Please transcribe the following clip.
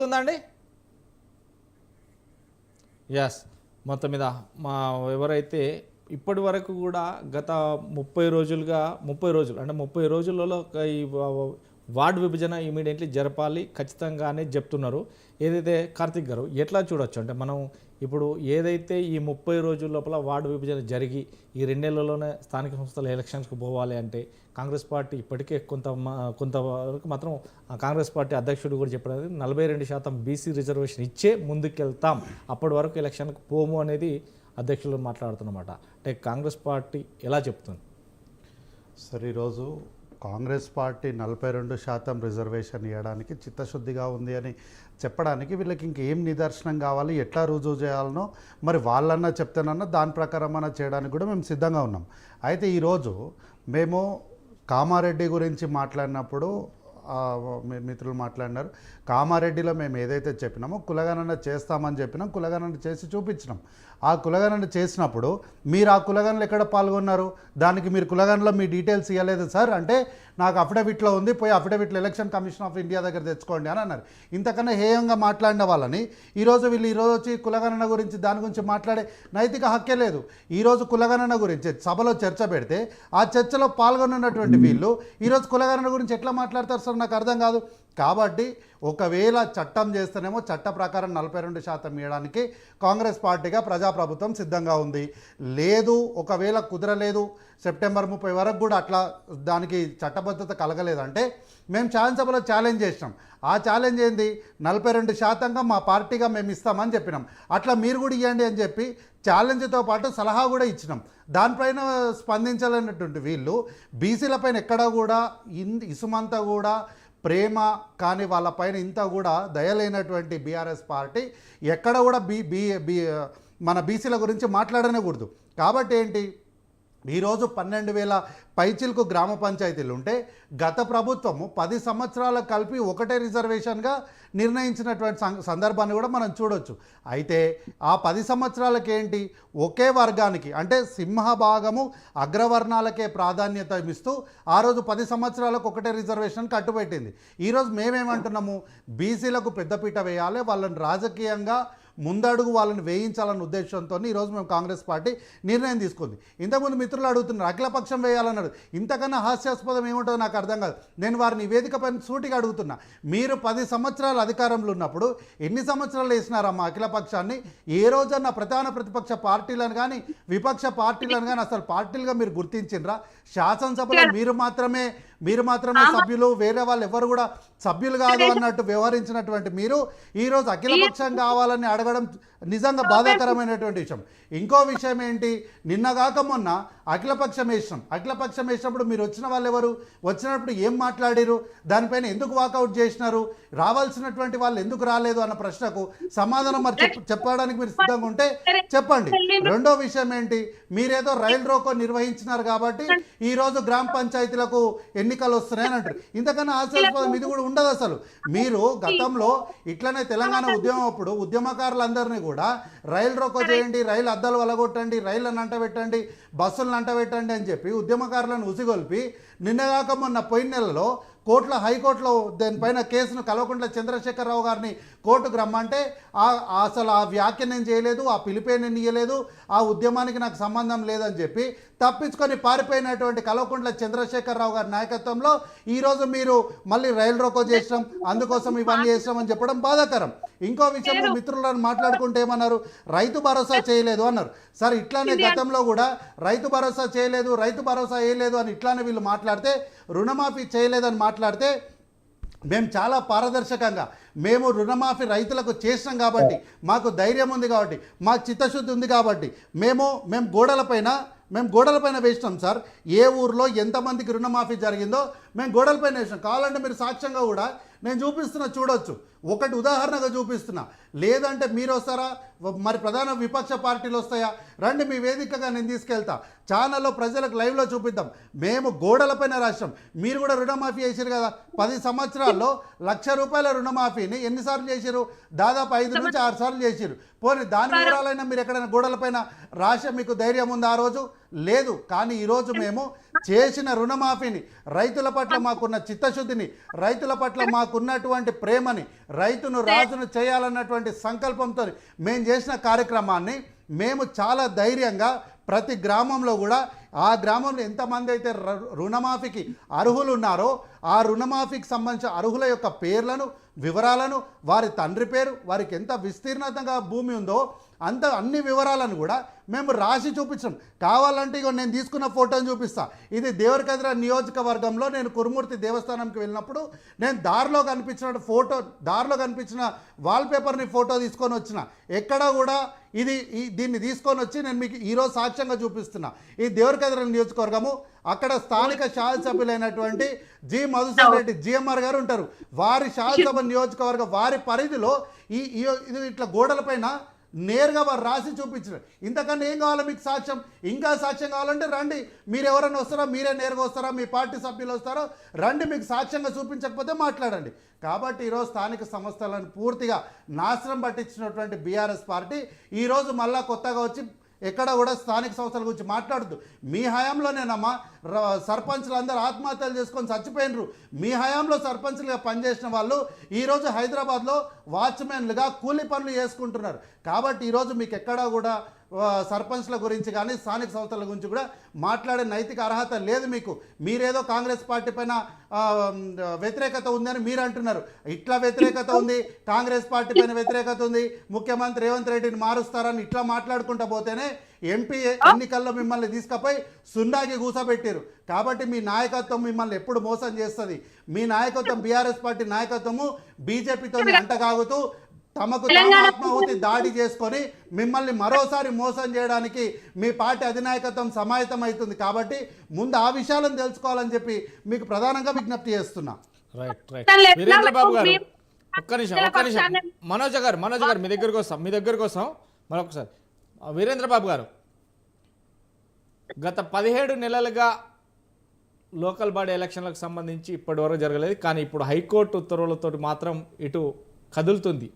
ఉందండి. ఎస్, మొత్తం మీద మా ఎవరైతే ఇప్పటి వరకు కూడా గత 30 రోజులుగా 30 రోజులలో ఈ వార్డు విభజన ఇమీడియట్లీ జరపాలి ఖచ్చితంగానే చెప్తున్నారు. ఏదైతే కార్తిక్ గారు ఎట్లా చూడొచ్చు అంటే మనం ఇప్పుడు ఏదైతే ఈ 30 రోజుల లోపల వార్డు విభజన జరిగి ఈ 2 నెలల్లోనే స్థానిక సంస్థల ఎలక్షన్స్కి పోవాలి అంటే కాంగ్రెస్ పార్టీ ఇప్పటికే కొంతవరకు మాత్రం కాంగ్రెస్ పార్టీ అధ్యక్షుడు కూడా చెప్పారు 42% బీసీ రిజర్వేషన్ ఇచ్చే ముందుకెళ్తాం, అప్పటి వరకు ఎలక్షన్కి పోము అనేది అధ్యక్షులు మాట్లాడుతున్నమాట. అంటే కాంగ్రెస్ పార్టీ ఎలా చెప్తుంది? సరే, ఈరోజు కాంగ్రెస్ పార్టీ 42% రిజర్వేషన్ ఇవ్వడానికి చిత్తశుద్ధిగా ఉంది అని చెప్పడానికి వీళ్ళకి ఇంకేం నిదర్శనం కావాలి, ఎట్లా రుజువు చేయాలనో మరి వాళ్ళన్నా చెప్తానన్నా దాని ప్రకారం అన్నా చేయడానికి కూడా మేము సిద్ధంగా ఉన్నాం. అయితే ఈరోజు మేము కామారెడ్డి గురించి మాట్లాడినప్పుడు మిత్రులు మాట్లాడినారు. కామారెడ్డిలో మేము ఏదైతే చెప్పినామో కులగణన చేస్తామని చెప్పినాం, కులగణన చేసి చూపించినాం. ఆ కులగణన చేసినప్పుడు మీరు ఆ కులగణనలో ఎక్కడ పాల్గొన్నారు, దానికి మీరు కులగణనలో మీ డీటెయిల్స్ ఇవ్వలేదు సార్ అంటే నాకు అఫిడవిట్లో ఉంది, పోయి అఫిడవిట్లో ఎలక్షన్ కమిషన్ ఆఫ్ ఇండియా దగ్గర తెచ్చుకోండి అని అన్నారు. ఇంతకన్నా హేయంగా మాట్లాడిన వాళ్ళని ఈరోజు వచ్చి కులగణన గురించి దాని గురించి మాట్లాడే నైతిక హక్కే లేదు. ఈరోజు కులగణన గురించి సభలో చర్చ పెడితే ఆ చర్చలో పాల్గొన్నటువంటి వీళ్ళు ఈరోజు కులగణన గురించి ఎట్లా మాట్లాడతారు సార్, నాకు అర్థం కాదు. కాబట్టి ఒకవేళ చట్టం చేస్తేనేమో చట్ట ప్రకారం 42% ఇవ్వడానికి కాంగ్రెస్ పార్టీగా ప్రజాప్రభుత్వం సిద్ధంగా ఉంది. లేదు, ఒకవేళ కుదరలేదు, సెప్టెంబర్ 30 వరకు కూడా అట్లా దానికి చట్టబద్ధత కలగలేదంటే మేము శాసనసభలో ఛాలెంజ్ చేసినాం. ఆ ఛాలెంజ్ ఏంది, 42% మా పార్టీగా మేము ఇస్తామని చెప్పినాం. అట్లా మీరు కూడా ఇవ్వండి అని చెప్పి ఛాలెంజ్తో పాటు సలహా కూడా ఇచ్చినాం. దానిపైన స్పందించాలన్నటువంటి వీళ్ళు బీసీలపైన ఎక్కడా కూడా ఇసుమంతా కూడా ప్రేమ కానీ వాళ్ళపైన ఇంత కూడా దయలేనటువంటి బీఆర్ఎస్ పార్టీ ఎక్కడ కూడా మన బీసీల గురించి మాట్లాడనేకూడదు. కాబట్టి ఏంటి, ఈరోజు 12,000 పైచిలకు గ్రామ పంచాయతీలు ఉంటే గత ప్రభుత్వము 10 సంవత్సరాలకు కలిపి ఒకటే రిజర్వేషన్గా నిర్ణయించినటువంటి సందర్భాన్ని కూడా మనం చూడొచ్చు. అయితే ఆ 10 సంవత్సరాలకి ఏంటి, ఒకే వర్గానికి అంటే సింహభాగము అగ్రవర్ణాలకే ప్రాధాన్యత ఇస్తూ ఆ రోజు 10 సంవత్సరాలకు ఒకటే రిజర్వేషన్ కట్టుబెట్టింది. ఈరోజు మేమేమంటున్నాము, బీసీలకు పెద్దపీట వేయాలి, వాళ్ళని రాజకీయంగా ముందడుగు వాళ్ళని వేయించాలన్న ఉద్దేశంతో ఈరోజు మేము కాంగ్రెస్ పార్టీ నిర్ణయం తీసుకుంది. ఇంతకుముందు మిత్రులు అడుగుతున్నారు అఖిలపక్షం వేయాలన్నారు. ఇంతకన్నా హాస్యాస్పదం ఏముంటుందో నాకు అర్థం కాదు. నేను వారిని వేదిక పైన సూటిగా అడుగుతున్నా, మీరు 10 సంవత్సరాలు అధికారంలో ఉన్నప్పుడు ఎన్ని సంవత్సరాలు వేసినారమ్మా అఖిలపక్షాన్ని? ఏ రోజన్నా ప్రధాన ప్రతిపక్ష పార్టీలను కానీ విపక్ష పార్టీలను కానీ అసలు పార్టీలుగా మీరు గుర్తించిండ్రా? శాసనసభలో మీరు మాత్రమే సభ్యులు, వేరే వాళ్ళు ఎవరు కూడా సభ్యులు కాదు అన్నట్టు వ్యవహరించినటువంటి మీరు ఈరోజు అఖిలపక్షం కావాలని అడగడం నిజంగా బాధాకరమైనటువంటి విషయం. ఇంకో విషయం ఏంటి, నిన్నగాక మొన్న అఖిలపక్షం వేసినప్పుడు మీరు వచ్చిన వాళ్ళు ఎవరు, వచ్చినప్పుడు ఏం మాట్లాడారు, దానిపైన ఎందుకు వాకౌట్ చేసినారు, రావాల్సినటువంటి వాళ్ళు ఎందుకు రాలేదు అన్న ప్రశ్నకు సమాధానం మరి చెప్పడానికి మీరు సిద్ధంగా ఉంటే చెప్పండి. రెండో విషయం ఏంటి, మీరేదో రైలు రోకో నిర్వహించినారు కాబట్టి ఈరోజు గ్రామ పంచాయతీలకు ఎన్నికలు వస్తున్నాయని అంటారు. ఇంతకన్నా ఆశ్చర్యపదం ఇది కూడా ఉండదు. అసలు మీరు గతంలో ఇట్లనే తెలంగాణ ఉద్యమం అప్పుడు ఉద్యమకారులందరినీ కూడా రైలు రోకో చేయండి, రైలు అద్దాలు వలగొట్టండి, రైళ్లను అంటబెట్టండి, బస్సులను అంటబెట్టండి అని చెప్పి ఉద్యమకారులను ఉసిగొల్పి నిన్నగాక మొన్న పోయిన నెలలో హైకోర్టులో దానిపైన కేసును కల్వకుంట్ల చంద్రశేఖరరావు గారిని కోర్టుకు రమ్మంటే అసలు ఆ వ్యాఖ్య నేను చేయలేదు, ఆ పిలిపే నేను ఇయ్యలేదు, ఆ ఉద్యమానికి నాకు సంబంధం లేదని చెప్పి తప్పించుకొని పారిపోయినటువంటి కల్వకుంట్ల చంద్రశేఖరరావు గారి నాయకత్వంలో ఈరోజు మీరు మళ్ళీ రైలు రోకో చేసినాం, అందుకోసం ఇవన్నీ చేసినామని చెప్పడం బాధాకరం. ఇంకో విషయం, మిత్రులను మాట్లాడుకుంటే ఏమన్నారు, రైతు భరోసా చేయలేదు అన్నారు. సరే, ఇట్లానే గతంలో కూడా రైతు భరోసా చేయలేదు, రైతు భరోసా వేయలేదు అని ఇట్లానే వీళ్ళు మాట్లాడితే, రుణమాఫీ చేయలేదని మాట్లాడితే మేము చాలా పారదర్శకంగా మేము రుణమాఫీ రైతులకు చేసినాం కాబట్టి, మాకు ధైర్యం ఉంది కాబట్టి, మాకు చిత్తశుద్ధి ఉంది కాబట్టి మేము గోడలపైన వేసినాం సార్. ఏ ఊర్లో ఎంతమందికి రుణమాఫీ జరిగిందో మేము గోడలపైన వేసినాం. కావాలంటే మీరు సాక్ష్యంగా కూడా నేను చూపిస్తున్నా, చూడొచ్చు. ఒకటి ఉదాహరణగా చూపిస్తున్నా. లేదంటే మీరు వస్తారా, మరి ప్రధాన విపక్ష పార్టీలు వస్తాయా? రండి, మీ వేదికగా నేను తీసుకెళ్తా, ఛానల్లో ప్రజలకు లైవ్లో చూపిద్దాం. మేము గోడలపైన రాష్ట్రం, మీరు కూడా రుణమాఫీ చేశారు కదా. 10 సంవత్సరాల్లో ₹1,00,000 రుణమాఫీని ఎన్నిసార్లు చేశారు? దాదాపు 5 నుంచి 6 సార్లు చేశారు. పోనీ దాని వివరాలైనా మీరు ఎక్కడైనా గోడలపైన రాసే మీకు ధైర్యం ఉంది? ఆ రోజు లేదు. కానీ ఈరోజు మేము చేసిన రుణమాఫీని, రైతుల పట్ల మాకున్న చిత్తశుద్ధిని, రైతుల పట్ల మాకున్నటువంటి ప్రేమని, రైతును రాజును చేయాలన్నటువంటి సంకల్పంతో మేము చేసిన కార్యక్రమాన్ని మేము చాలా ధైర్యంగా ప్రతి గ్రామంలో కూడా ఆ గ్రామంలో ఎంతమంది అయితే రుణమాఫీకి అర్హులు ఉన్నారో ఆ రుణమాఫీకి సంబంధించిన అర్హుల యొక్క పేర్లను, వివరాలను, వారి తండ్రి పేరు, వారికి ఎంత విస్తీర్ణంగా భూమి ఉందో అన్ని వివరాలను కూడా మేము రాసి చూపించాం. కావాలంటే ఇగో నేను తీసుకున్న ఫోటోని చూపిస్తా. ఇది దేవరకద్ర నియోజకవర్గంలో నేను కురుమూర్తి దేవస్థానంకి వెళ్ళినప్పుడు నేను దారిలో కనిపించిన వాల్పేపర్ని ఫోటో తీసుకొని వచ్చిన. ఎక్కడ కూడా దీన్ని తీసుకొని వచ్చి నేను మీకు ఈరోజు సాక్ష్యంగా చూపిస్తున్నా. ఈ దేవరకద్ర నియోజకవర్గము, అక్కడ స్థానిక శాసనసభ్యులైనటువంటి జి మధుసూదన్ రెడ్డి జిఎంఆర్ గారు ఉంటారు. వారి శాసనసభ నియోజకవర్గ వారి పరిధిలో ఇది ఇట్లా గోడలపైన నేరుగా వారు రాసి చూపించారు. ఇంతకన్నా ఏం కావాలో మీకు సాక్ష్యం? ఇంకా సాక్ష్యం కావాలంటే రండి. మీరు ఎవరైనా వస్తారా, మీరే నేరుగా వస్తారా, మీ పార్టీ సభ్యులు వస్తారో రండి, మీకు సాక్ష్యంగా చూపించకపోతే మాట్లాడండి. కాబట్టి ఈరోజు స్థానిక సంస్థలను పూర్తిగా నాశనం పట్టించినటువంటి బీఆర్ఎస్ పార్టీ ఈరోజు మళ్ళా కొత్తగా వచ్చి ఎక్కడ కూడా స్థానిక సంస్థల గురించి మాట్లాడద్దు. మీ హయాంలోనేనమ్మా సర్పంచ్లు అందరూ ఆత్మహత్యలు చేసుకొని చచ్చిపోయినరు. మీ హయాంలో సర్పంచ్లుగా పనిచేసిన వాళ్ళు ఈరోజు హైదరాబాద్లో వాచ్మెన్లుగా కూలీ పనులు చేసుకుంటున్నారు. కాబట్టి ఈరోజు మీకు ఎక్కడా కూడా సర్పంచ్ల గురించి కానీ స్థానిక సంస్థల గురించి కూడా మాట్లాడే నైతిక అర్హత లేదు మీకు. మీరేదో కాంగ్రెస్ పార్టీ పైన వ్యతిరేకత ఉందని మీరు అంటున్నారు. ఇట్లా వ్యతిరేకత ఉంది, కాంగ్రెస్ పార్టీ పైన వ్యతిరేకత ఉంది, ముఖ్యమంత్రి రేవంత్ రెడ్డిని మారుస్తారని ఇట్లా మాట్లాడుకుంటూ పోతేనే ఎంపీ ఎన్నికల్లో మిమ్మల్ని తీసుకుపోయి సున్నాకి కూసబెట్టారు. కాబట్టి మీ నాయకత్వం మిమ్మల్ని ఎప్పుడు మోసం చేస్తుంది. మీ నాయకత్వం, బీఆర్ఎస్ పార్టీ నాయకత్వము బీజేపీతో అంటగాగుతూ తమకు ఆత్మాహుతి దాడి చేసుకొని మిమ్మల్ని మరోసారి మోసం చేయడానికి మీ పార్టీ అధినాయకత్వం సమాయత్తం అవుతుంది. కాబట్టి ముందు ఆ విషయాలను తెలుసుకోవాలని చెప్పి మీకు ప్రధానంగా విజ్ఞప్తి చేస్తున్నా. రైట్ వీరేంద్ర బాబు గారు, ఒక్క నిమిషం మనోజ్ గారు మీ దగ్గరకు వస్తాం మరొకసారి. వీరేంద్ర బాబు గారు, గత 17 నెలలుగా లోకల్ బాడీ ఎలక్షన్లకు సంబంధించి ఇప్పటి వరకు జరగలేదు. కానీ ఇప్పుడు హైకోర్టు ఉత్తర్వులతో మాత్రం ఇటు కదులుతుంది.